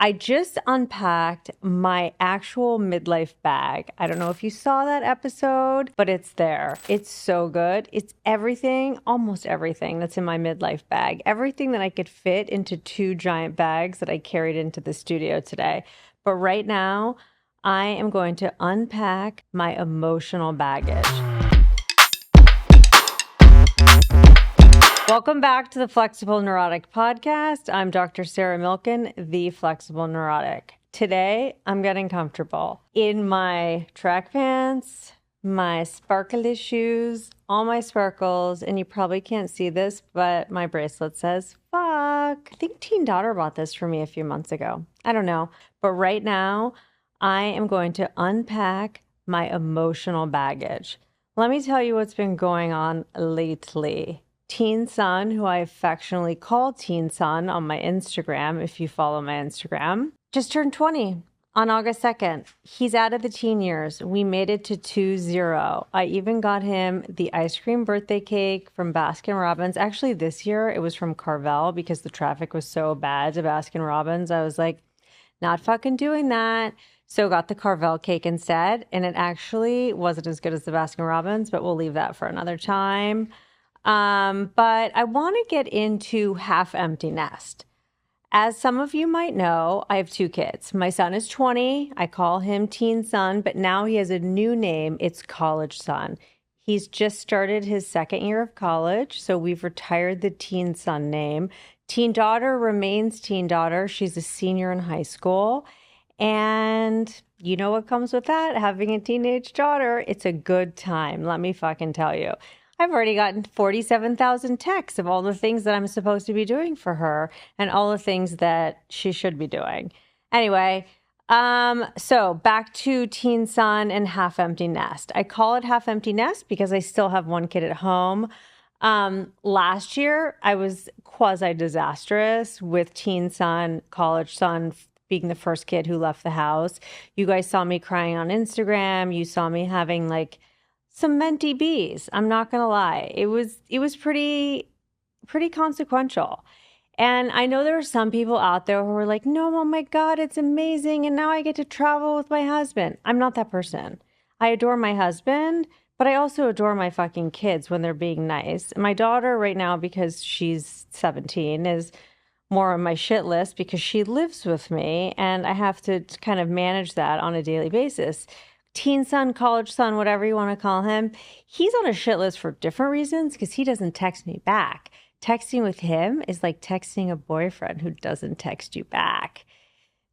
I just unpacked my actual midlife bag. I don't know if you saw that episode, but it's there. It's so good. It's everything, almost everything that's in my midlife bag. Everything that I could fit into two giant bags that I carried into the studio today. But right now, I am going to unpack my emotional baggage. Welcome back to the Flexible Neurotic podcast. I'm Dr. Sarah Milken, the Flexible Neurotic. Today, I'm getting comfortable in my track pants, my sparkly shoes, all my sparkles, and you probably can't see this, but my bracelet says, fuck. I think Teen Daughter bought this for me a few months ago. I don't know. But right now, I am going to unpack my emotional baggage. Let me tell you what's been going on lately. Teen Son, who I affectionately call Teen Son on my Instagram, if you follow my Instagram, just turned 20 on August 2nd. He's out of the teen years. We made it to 2-0. I even got him the ice cream birthday cake from Baskin Robbins. Actually, this year it was from Carvel because the traffic was so bad to Baskin Robbins. I was like, not fucking doing that. So got the Carvel cake instead. And it actually wasn't as good as the Baskin Robbins, but we'll leave that for another time. But I want to get into half empty nest. As some of you might know, I have two kids. My son is 20. I call him Teen Son, but now he has a new name. It's College Son. He's just started his second year of college, so we've retired the Teen Son name. Teen Daughter remains Teen Daughter. She's a senior in high school. And you know what comes with that? Having a teenage daughter. It's a good time. Let me fucking tell you. I've already gotten 47,000 texts of all the things that I'm supposed to be doing for her and all the things that she should be doing. Anyway, so back to Teen Son and half empty nest. I call it half empty nest because I still have one kid at home. Last year, I was quasi disastrous with Teen Son, College Son being the first kid who left the house. You guys saw me crying on Instagram. You saw me having like some mentee bees. I'm not gonna lie. It was pretty consequential. And I know there are some people out there who are like, no, oh my God, it's amazing. And now I get to travel with my husband. I'm not that person. I adore my husband, but I also adore my fucking kids when they're being nice. My daughter right now, because she's 17, is more on my shit list because she lives with me and I have to kind of manage that on a daily basis. Teen Son, College Son, whatever you want to call him, he's on a shit list for different reasons because he doesn't text me back. Texting with him is like texting a boyfriend who doesn't text you back.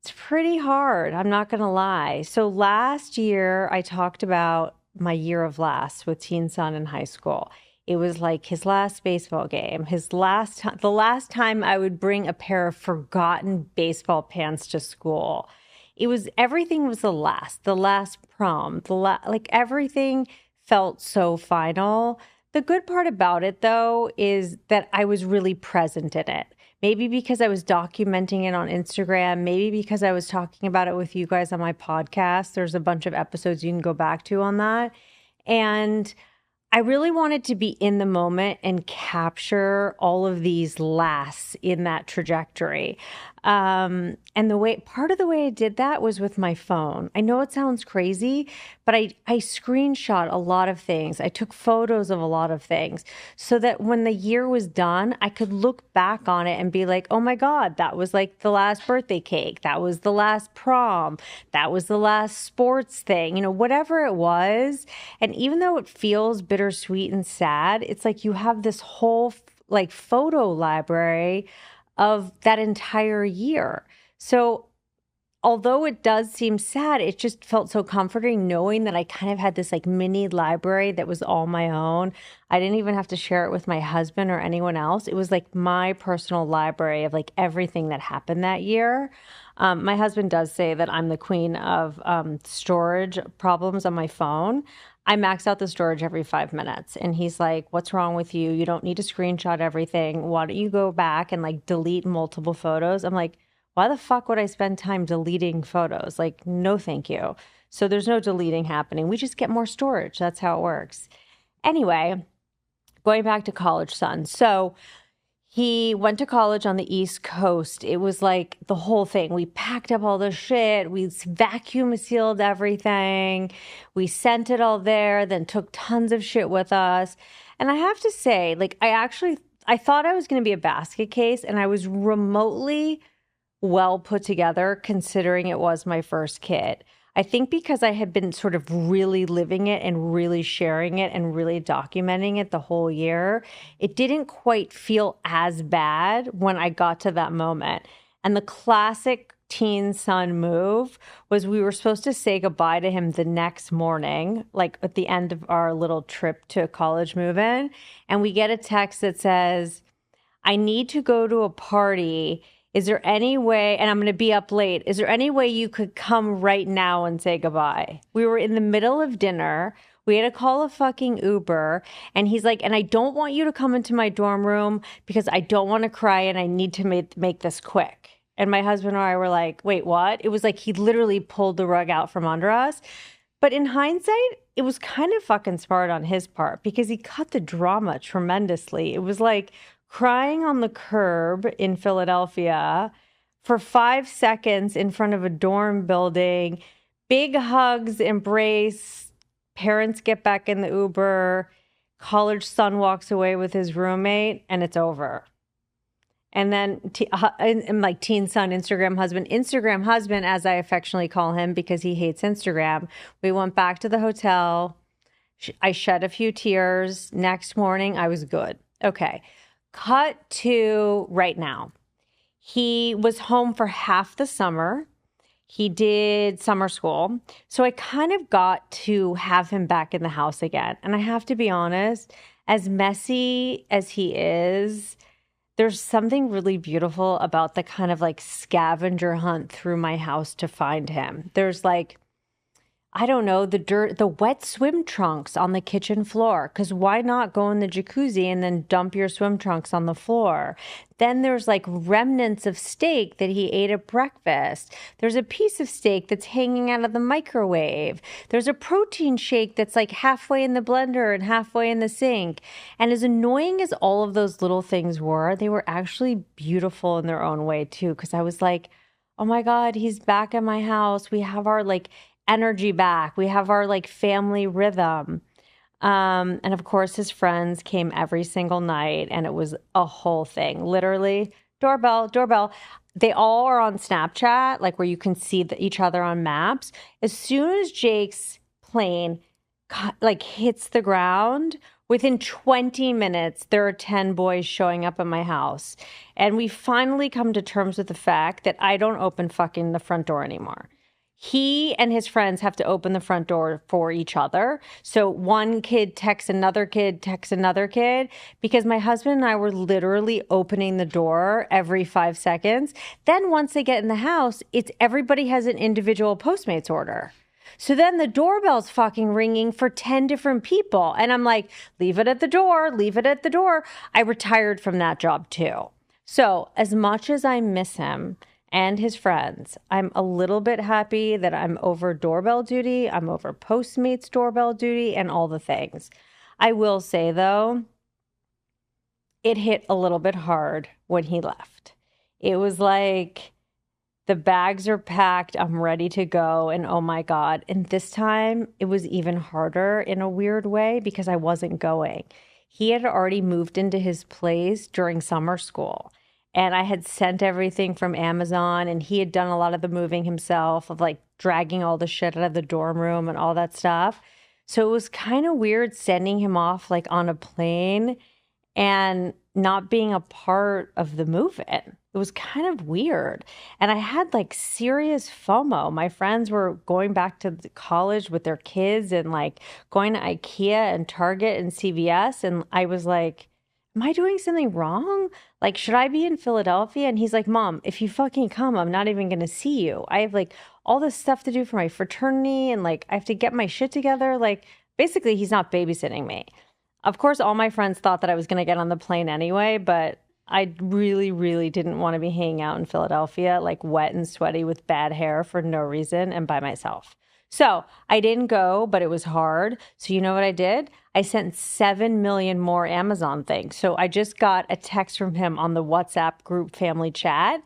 It's pretty hard, I'm not going to lie. So last year, I talked about my year of last with Teen Son in high school. It was like his last baseball game, the last time I would bring a pair of forgotten baseball pants to school. Everything was the last prom, like everything felt so final. The good part about it though is that I was really present in it. Maybe because I was documenting it on Instagram, maybe because I was talking about it with you guys on my podcast. There's a bunch of episodes you can go back to on that. And I really wanted to be in the moment and capture all of these lasts in that trajectory. And part of the way I did that was with my phone. I know it sounds crazy, but I screenshot a lot of things. I took photos of a lot of things so that when the year was done, I could look back on it and be like, oh my God, that was like the last birthday cake. That was the last prom. That was the last sports thing, whatever it was. And even though it feels bittersweet and sad, it's like you have this whole like photo library of that entire year. So although it does seem sad, it just felt so comforting knowing that I kind of had this like mini library that was all my own. I didn't even have to share it with my husband or anyone else. It was like my personal library of like everything that happened that year. My husband does say that I'm the queen of storage problems on my phone. I max out the storage every 5 minutes. And he's like, what's wrong with you? You don't need to screenshot everything. Why don't you go back and like delete multiple photos? I'm like, why the fuck would I spend time deleting photos? Like, no, thank you. So there's no deleting happening. We just get more storage. That's how it works. Anyway, going back to College Son. So He went to college on the East Coast. It was like the whole thing. We packed up all the shit. We vacuum sealed everything. We sent it all there, then took tons of shit with us. And I have to say, like, I thought I was going to be a basket case, and I was remotely well put together considering it was my first kid. I think because I had been sort of really living it and really sharing it and really documenting it the whole year, it didn't quite feel as bad when I got to that moment. And the classic teen son move was we were supposed to say goodbye to him the next morning, like at the end of our little trip to college move-in. And we get a text that says, I need to go to a party. Is there any way, and I'm going to be up late, is there any way you could come right now and say goodbye? We were in the middle of dinner. We had to call a fucking Uber. And he's like, and I don't want you to come into my dorm room because I don't want to cry and I need to make this quick. And my husband and I were like, wait, what? It was like he literally pulled the rug out from under us. But in hindsight, it was kind of fucking smart on his part because he cut the drama tremendously. It was like crying on the curb in Philadelphia for 5 seconds in front of a dorm building, big hugs, embrace, parents get back in the Uber, college son walks away with his roommate, and it's over. And then and like teen son, Instagram husband, as I affectionately call him because he hates Instagram. We went back to the hotel. I shed a few tears. Next morning, I was good. Okay. Cut to right now. He was home for half the summer. He did summer school. So I kind of got to have him back in the house again. And I have to be honest, as messy as he is, there's something really beautiful about the kind of like scavenger hunt through my house to find him. There's like, I don't know, the wet swim trunks on the kitchen floor. Because why not go in the jacuzzi and then dump your swim trunks on the floor? Then there's like remnants of steak that he ate at breakfast. There's a piece of steak that's hanging out of the microwave. There's a protein shake that's like halfway in the blender and halfway in the sink. And as annoying as all of those little things were, they were actually beautiful in their own way too. Because I was like, oh my God, he's back at my house. We have our like energy back. We have our like family rhythm. And of course his friends came every single night and it was a whole thing. Literally doorbell. They all are on Snapchat, like where you can see each other on maps. As soon as Jake's plane like hits the ground, within 20 minutes, there are 10 boys showing up at my house. And we finally come to terms with the fact that I don't open fucking the front door anymore. He and his friends have to open the front door for each other. So one kid texts another kid, because my husband and I were literally opening the door every 5 seconds. Then once they get in the house, it's everybody has an individual Postmates order. So then the doorbell's fucking ringing for 10 different people. And I'm like, leave it at the door. I retired from that job too. So as much as I miss him and his friends, I'm a little bit happy that I'm over doorbell duty. I'm over Postmates doorbell duty and all the things. I will say though, it hit a little bit hard when he left. It was like, the bags are packed. I'm ready to go. And oh my God. And this time it was even harder in a weird way because I wasn't going. He had already moved into his place during summer school. And I had sent everything from Amazon and he had done a lot of the moving himself of like dragging all the shit out of the dorm room and all that stuff. So it was kind of weird sending him off like on a plane and not being a part of the move-in. It was kind of weird. And I had like serious FOMO. My friends were going back to college with their kids and like going to IKEA and Target and CVS. And I was like, am I doing something wrong? Like, should I be in Philadelphia? And he's like, Mom, if you fucking come, I'm not even going to see you. I have like all this stuff to do for my fraternity and like I have to get my shit together. Like, basically, he's not babysitting me. Of course, all my friends thought that I was going to get on the plane anyway, but I really, really didn't want to be hanging out in Philadelphia, like wet and sweaty with bad hair for no reason and by myself. So I didn't go, but it was hard. So you know what I did? I sent 7 million more Amazon things. So I just got a text from him on the WhatsApp group family chat.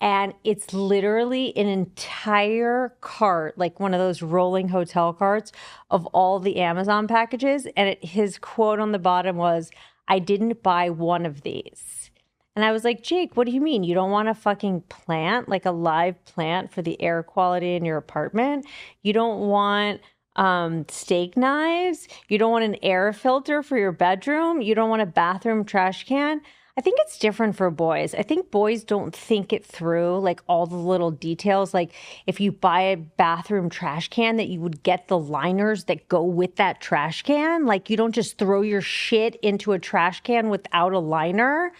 And it's literally an entire cart, like one of those rolling hotel carts of all the Amazon packages. And his quote on the bottom was, "I didn't buy one of these." And I was like, "Jake, what do you mean? You don't want a fucking plant, like a live plant for the air quality in your apartment? You don't want steak knives? You don't want an air filter for your bedroom? You don't want a bathroom trash can?" I think it's different for boys. I think boys don't think it through, like all the little details. Like if you buy a bathroom trash can, that you would get the liners that go with that trash can. Like you don't just throw your shit into a trash can without a liner.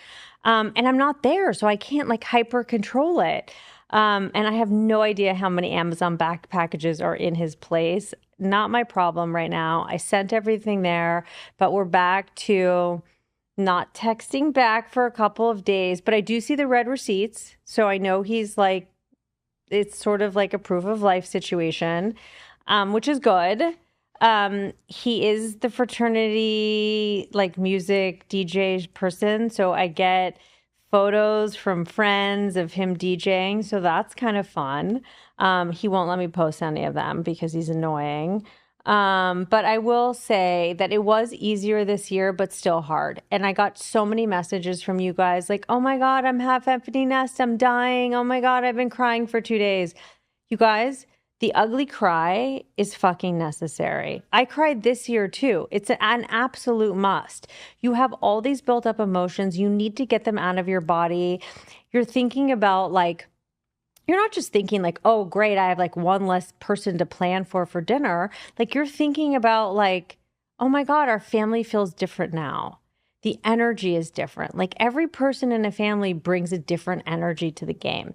And I'm not there, so I can't like hyper control it. And I have no idea how many Amazon back packages are in his place. Not my problem right now. I sent everything there, but we're back to not texting back for a couple of days. But I do see the red receipts, so I know he's like, it's sort of like a proof of life situation, which is good. He is the fraternity, like music DJ person. So I get photos from friends of him DJing. So that's kind of fun. He won't let me post any of them because he's annoying. But I will say that it was easier this year, but still hard. And I got so many messages from you guys like, "Oh my God, I'm half empty nest. I'm dying. Oh my God, I've been crying for 2 days." You guys, the ugly cry is fucking necessary. I cried this year too. It's an absolute must. You have all these built up emotions. You need to get them out of your body. You're thinking about like, you're not just thinking like, "Oh, great, I have like one less person to plan for dinner." Like you're thinking about like, "Oh my God, our family feels different now. The energy is different." Like every person in a family brings a different energy to the game.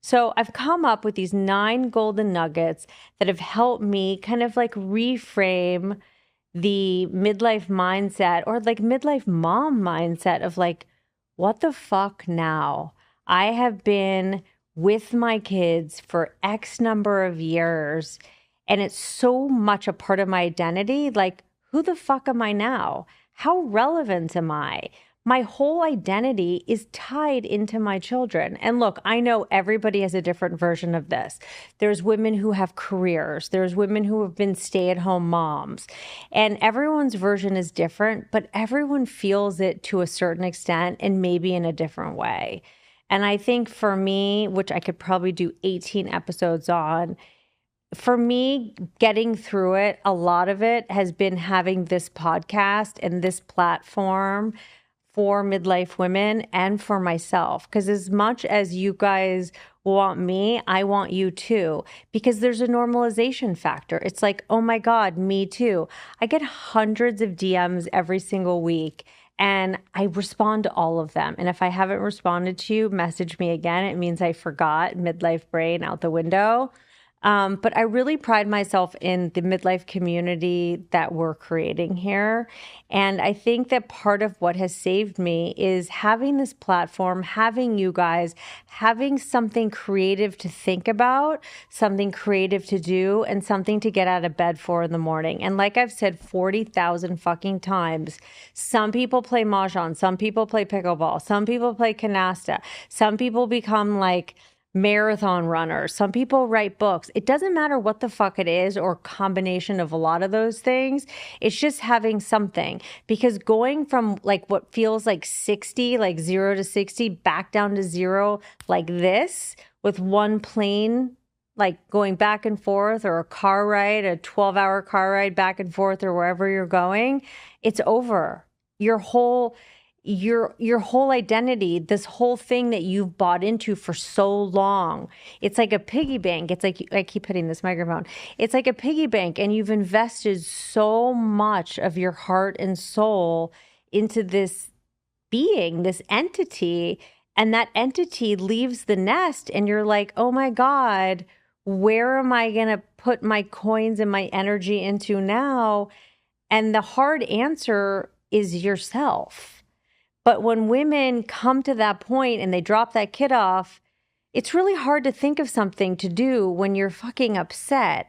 So I've come up with these 9 golden nuggets that have helped me kind of like reframe the midlife mindset, or like midlife mom mindset of like, what the fuck now? I have been with my kids for X number of years, and it's so much a part of my identity. Like, who the fuck am I now? How relevant am I? My whole identity is tied into my children. And look, I know everybody has a different version of this. There's women who have careers. There's women who have been stay-at-home moms. And everyone's version is different, but everyone feels it to a certain extent and maybe in a different way. And I think for me, which I could probably do 18 episodes on, for me, getting through it, a lot of it has been having this podcast and this platform for midlife women and for myself. Because as much as you guys want me, I want you too. Because there's a normalization factor. It's like, "Oh my God, me too." I get hundreds of DMs every single week, and I respond to all of them. And if I haven't responded to you, message me again. It means I forgot. Midlife brain out the window. But I really pride myself in the midlife community that we're creating here. And I think that part of what has saved me is having this platform, having you guys, having something creative to think about, something creative to do, and something to get out of bed for in the morning. And like I've said 40,000 fucking times, some people play mahjong, some people play pickleball, some people play canasta, some people become like marathon runners. Some people write books. It doesn't matter what the fuck it is, or combination of a lot of those things. It's just having something, because going from like what feels like 60, like 0 to 60 back down to 0 like this with one plane, like going back and forth, or a car ride, a 12-hour car ride back and forth, or wherever you're going, it's over. Your whole identity, this whole thing that you've bought into for so long, it's like a piggy bank. It's like, I keep hitting this microphone. It's like a piggy bank, and you've invested so much of your heart and soul into this being, this entity, and that entity leaves the nest, and you're like, "Oh my God, where am I going to put my coins and my energy into now?" And the hard answer is yourself. But when women come to that point and they drop that kid off, it's really hard to think of something to do when you're fucking upset.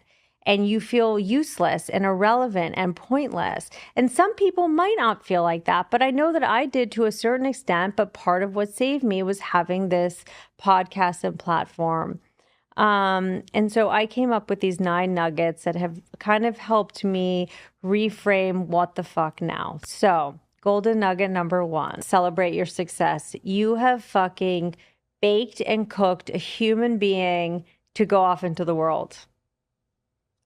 and you feel useless and irrelevant and pointless. And some people might not feel like that, but I know that I did to a certain extent. But part of what saved me was having this podcast and platform. And so I came up with these 9 nuggets that have kind of helped me reframe what the fuck now. So, golden nugget number 1, celebrate your success. You have fucking baked and cooked a human being to go off into the world.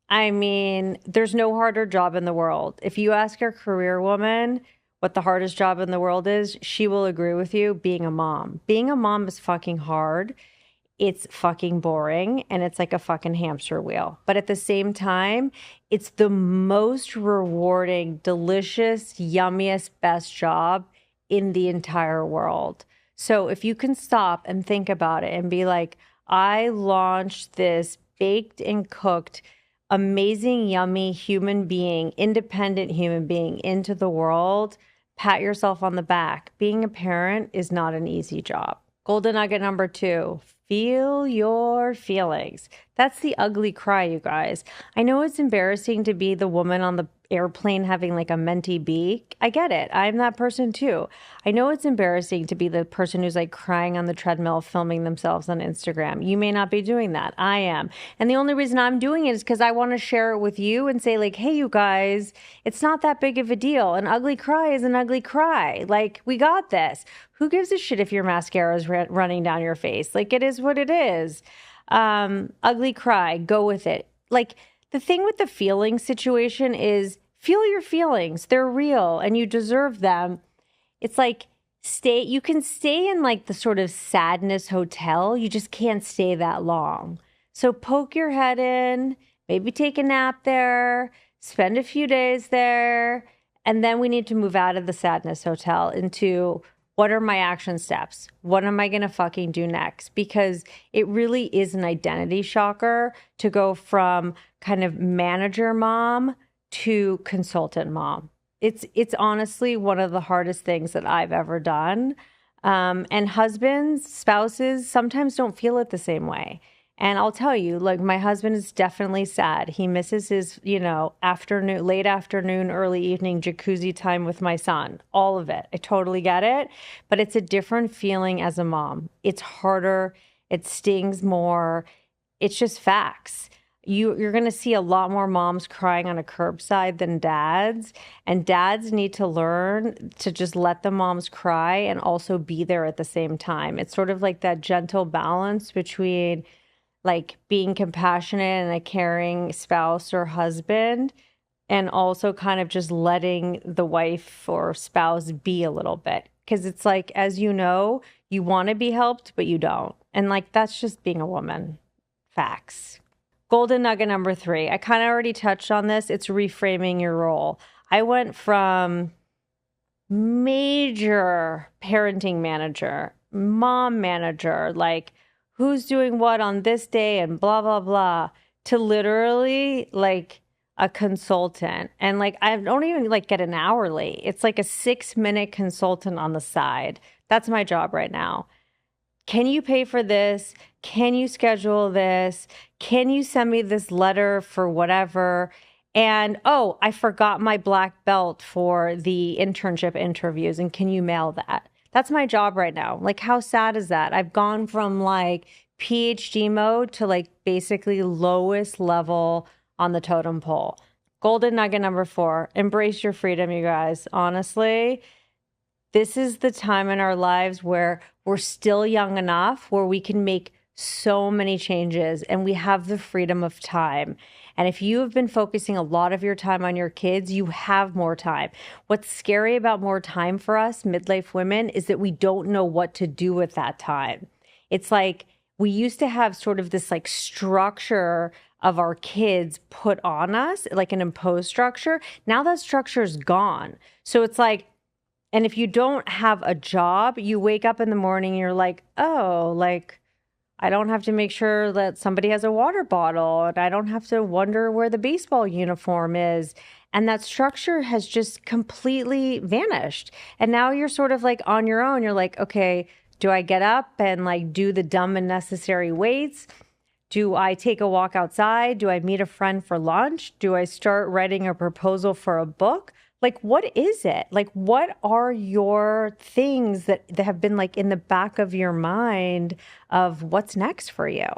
I mean, there's no harder job in the world. If you ask your career woman what the hardest job in the world is, she will agree with you, being a mom. Being a mom is fucking hard. It's fucking boring, and it's like a fucking hamster wheel. But at the same time, it's the most rewarding, delicious, yummiest, best job in the entire world. So if you can stop and think about it and be like, I launched this baked and cooked, amazing, yummy human being, independent human being into the world, pat yourself on the back. Being a parent is not an easy job. Golden nugget number 2, feel your feelings. That's the ugly cry, you guys. I know it's embarrassing to be the woman on the airplane having like a mentee beak. I get it. I'm that person too. I know it's embarrassing to be the person who's like crying on the treadmill, filming themselves on Instagram. You may not be doing that. I am. And the only reason I'm doing it is because I want to share it with you and say like, hey, you guys, it's not that big of a deal. An ugly cry is an ugly cry. Like, we got this. Who gives a shit if your mascara is running down your face? Like, it is what it is. Ugly cry, go with it. Like, the thing with the feeling situation is feel your feelings. They're real and you deserve them. It's like you can stay in like the sort of sadness hotel. You just can't stay that long. So poke your head in, maybe take a nap there, spend a few days there. And then we need to move out of the sadness hotel into what are my action steps? What am I going to fucking do next? Because it really is an identity shocker to go from kind of manager mom to consultant mom. It's honestly one of the hardest things that I've ever done. And husbands, spouses sometimes don't feel it the same way. And I'll tell you, like, my husband is definitely sad. He misses his, afternoon, late afternoon, early evening jacuzzi time with my son. All of it. I totally get it. But it's a different feeling as a mom. It's harder. It stings more. It's just facts. You're going to see a lot more moms crying on a curbside than dads. And dads need to learn to just let the moms cry and also be there at the same time. It's sort of like that gentle balance between like being compassionate and a caring spouse or husband, and also kind of just letting the wife or spouse be a little bit. Because it's like, as you know, you want to be helped, but you don't. And like, that's just being a woman. Facts. Golden nugget number 3. I kind of already touched on this. It's reframing your role. I went from major parenting manager, mom manager, like, who's doing what on this day and blah, blah, blah, to literally like a consultant. And like, I don't even like get an hourly. It's like a 6-minute consultant on the side. That's my job right now. Can you pay for this? Can you schedule this? Can you send me this letter for whatever? And, oh, I forgot my black belt for the internship interviews. And can you mail that? That's my job right now. Like, how sad is that? I've gone from like PhD mode to like basically lowest level on the totem pole. Golden nugget number 4, embrace your freedom, you guys. Honestly, this is the time in our lives where we're still young enough where we can make so many changes and we have the freedom of time. And if you have been focusing a lot of your time on your kids, you have more time. What's scary about more time for us midlife women is that we don't know what to do with that time. It's like we used to have sort of this like structure of our kids put on us, like an imposed structure. Now that structure is gone. So it's like, and if you don't have a job, you wake up in the morning and you're like, oh, like, I don't have to make sure that somebody has a water bottle, and I don't have to wonder where the baseball uniform is. And that structure has just completely vanished. And now you're sort of like on your own. You're like, okay, do I get up and like do the dumb and necessary weights? Do I take a walk outside? Do I meet a friend for lunch? Do I start writing a proposal for a book? Like, what is it? Like, what are your things that have been like in the back of your mind of what's next for you?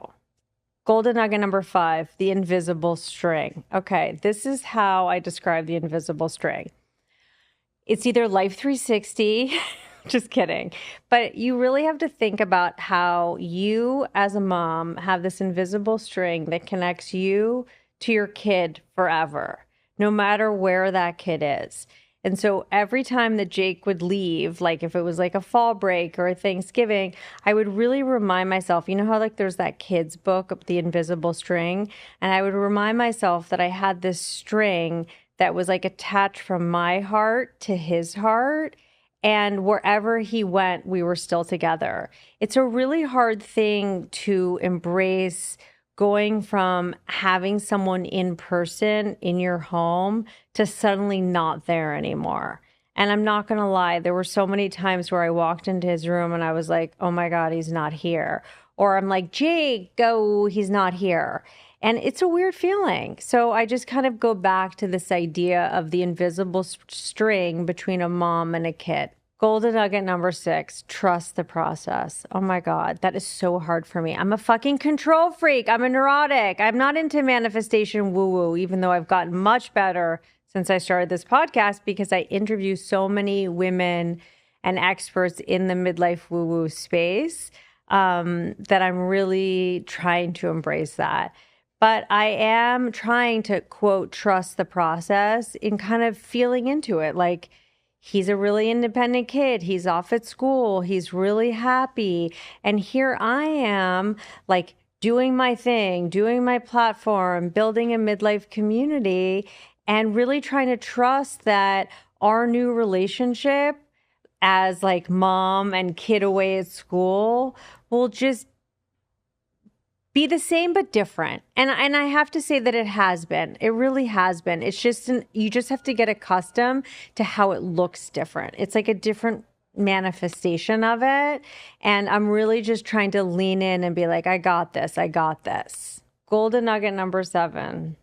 Golden nugget number 5, the invisible string. Okay, this is how I describe the invisible string. It's either Life 360, just kidding, but you really have to think about how you as a mom have this invisible string that connects you to your kid forever, no matter where that kid is. And so every time that Jake would leave, like if it was like a fall break or a Thanksgiving, I would really remind myself, you know how like there's that kid's book, The Invisible String? And I would remind myself that I had this string that was like attached from my heart to his heart. And wherever he went, we were still together. It's a really hard thing to embrace, going from having someone in person in your home to suddenly not there anymore. And I'm not going to lie, there were so many times where I walked into his room and I was like, oh my God, he's not here. Or I'm like, Jake, go, he's not here. And it's a weird feeling. So I just kind of go back to this idea of the invisible string between a mom and a kid. Golden nugget number 6, trust the process. Oh my God, that is so hard for me. I'm a fucking control freak. I'm a neurotic. I'm not into manifestation woo-woo, even though I've gotten much better since I started this podcast because I interview so many women and experts in the midlife woo-woo space that I'm really trying to embrace that. But I am trying to, quote, trust the process in kind of feeling into it. Like, he's a really independent kid. He's off at school. He's really happy. And here I am, like, doing my thing, doing my platform, building a midlife community, and really trying to trust that our new relationship as like mom and kid away at school will just be the same but different. And I have to say that it has been. It really has been. It's just you just have to get accustomed to how it looks different. It's like a different manifestation of it. And I'm really just trying to lean in and be like, I got this. I got this. Golden nugget number 7.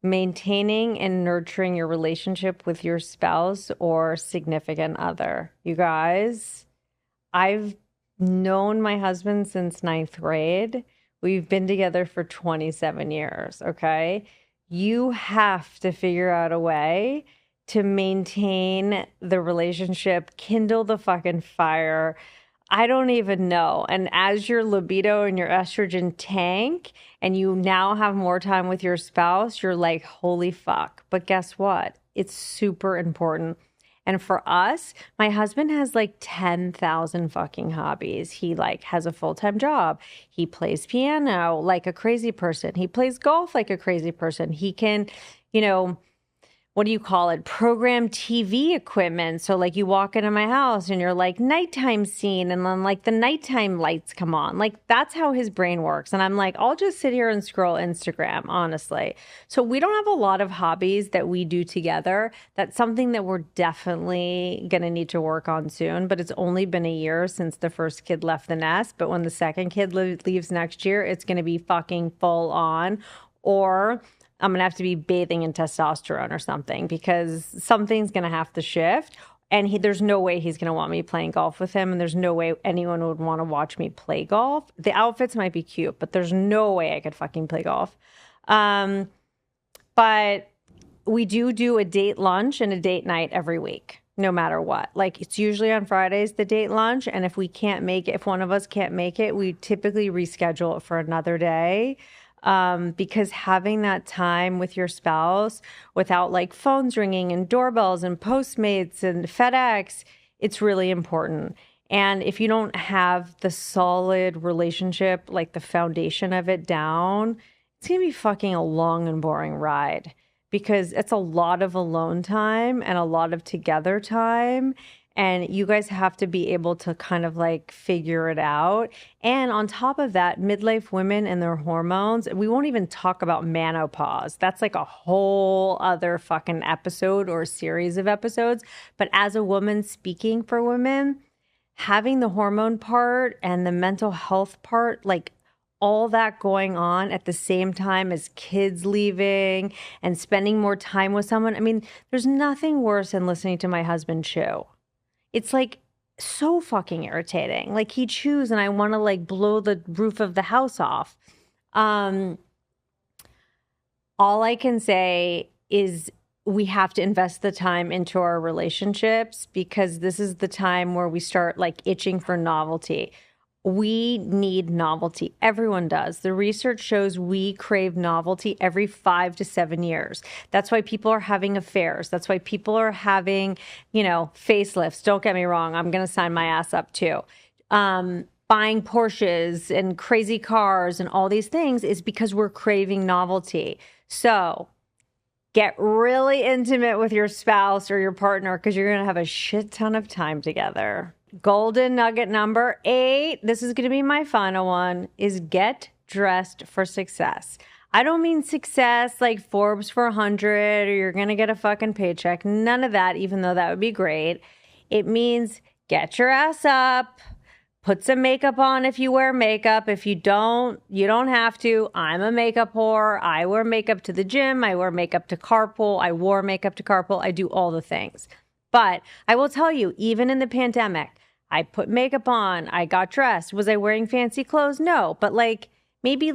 Maintaining and nurturing your relationship with your spouse or significant other. You guys, I've known my husband since 9th grade. We've been together for 27 years, okay? You have to figure out a way to maintain the relationship, kindle the fucking fire. I don't even know. And as your libido and your estrogen tank and you now have more time with your spouse, you're like, holy fuck. But guess what? It's super important. And for us, my husband has like 10,000 fucking hobbies. He like has a full-time job. He plays piano like a crazy person. He plays golf like a crazy person. He can, you know, what do you call it? Program TV equipment. So like you walk into my house and you're like nighttime scene and then like the nighttime lights come on. Like that's how his brain works. And I'm like, I'll just sit here and scroll Instagram, honestly. So we don't have a lot of hobbies that we do together. That's something that we're definitely going to need to work on soon. But it's only been a year since the first kid left the nest. But when the second kid leaves next year, it's going to be fucking full on. Or I'm going to have to be bathing in testosterone or something because something's going to have to shift. And there's no way he's going to want me playing golf with him. And there's no way anyone would want to watch me play golf. The outfits might be cute, but there's no way I could fucking play golf. But we do a date lunch and a date night every week, no matter what. Like it's usually on Fridays, the date lunch. And if we can't make it, if one of us can't make it, we typically reschedule it for another day. Because having that time with your spouse without like phones ringing and doorbells and Postmates and FedEx, it's really important. And if you don't have the solid relationship, like the foundation of it down, it's going to be fucking a long and boring ride because it's a lot of alone time and a lot of together time. And you guys have to be able to kind of like figure it out. And on top of that, midlife women and their hormones, we won't even talk about menopause. That's like a whole other fucking episode or series of episodes. But as a woman speaking for women, having the hormone part and the mental health part, like all that going on at the same time as kids leaving and spending more time with someone. I mean, there's nothing worse than listening to my husband chew. It's like so fucking irritating. Like he chews and I want to like blow the roof of the house off. All I can say is we have to invest the time into our relationships because this is the time where we start like itching for novelty. We need novelty. Everyone does. The research shows we crave novelty every 5 to 7 years. That's why people are having affairs. That's why people are having, facelifts. Don't get me wrong. I'm going to sign my ass up too. Buying Porsches and crazy cars and all these things is because we're craving novelty. So get really intimate with your spouse or your partner because you're going to have a shit ton of time together. Golden nugget number 8, this is going to be my final one, is get dressed for success. I don't mean success like Forbes for 100 or you're going to get a fucking paycheck. None of that, even though that would be great. It means get your ass up, put some makeup on if you wear makeup. If you don't, you don't have to. I'm a makeup whore. I wear makeup to the gym. I wear makeup to carpool. I wore makeup to carpool. I do all the things. But I will tell you, even in the pandemic, I put makeup on. I got dressed. Was I wearing fancy clothes? No. But maybe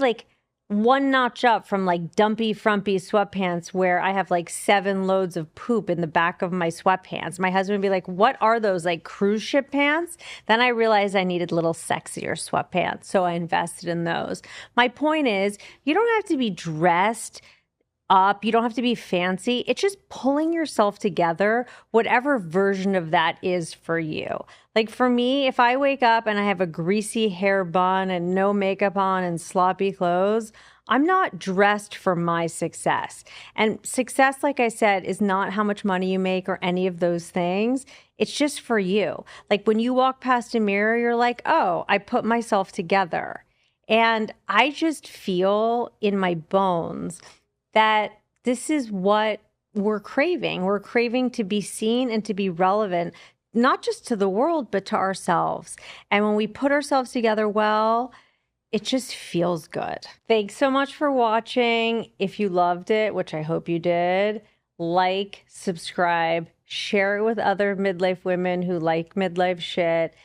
one notch up from dumpy, frumpy sweatpants where I have 7 loads of poop in the back of my sweatpants. My husband would be like, what are those, cruise ship pants? Then I realized I needed little sexier sweatpants. So I invested in those. My point is, you don't have to be dressed up. You don't have to be fancy. It's just pulling yourself together, whatever version of that is for you. For me, if I wake up and I have a greasy hair bun and no makeup on and sloppy clothes, I'm not dressed for my success. And success, like I said, is not how much money you make or any of those things. It's just for you. When you walk past a mirror, you're like, oh, I put myself together. And I just feel in my bones that this is what we're craving. We're craving to be seen and to be relevant, not just to the world, but to ourselves. And when we put ourselves together well, it just feels good. Thanks so much for watching. If you loved it, which I hope you did, subscribe, share it with other midlife women who like midlife shit.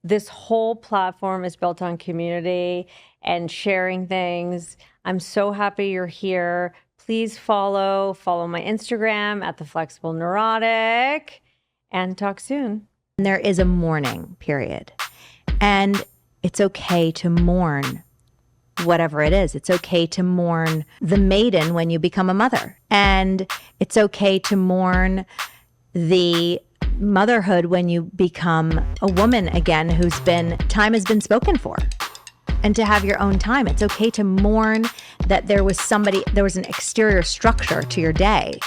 This whole platform is built on community and sharing things. I'm so happy you're here. Please follow my Instagram at The Flexible Neurotic, and talk soon. There is a mourning period, and it's okay to mourn whatever it is. It's okay to mourn the maiden when you become a mother, and it's okay to mourn the motherhood when you become a woman again time has been spoken for. And to have your own time. It's okay to mourn that there was an exterior structure to your day.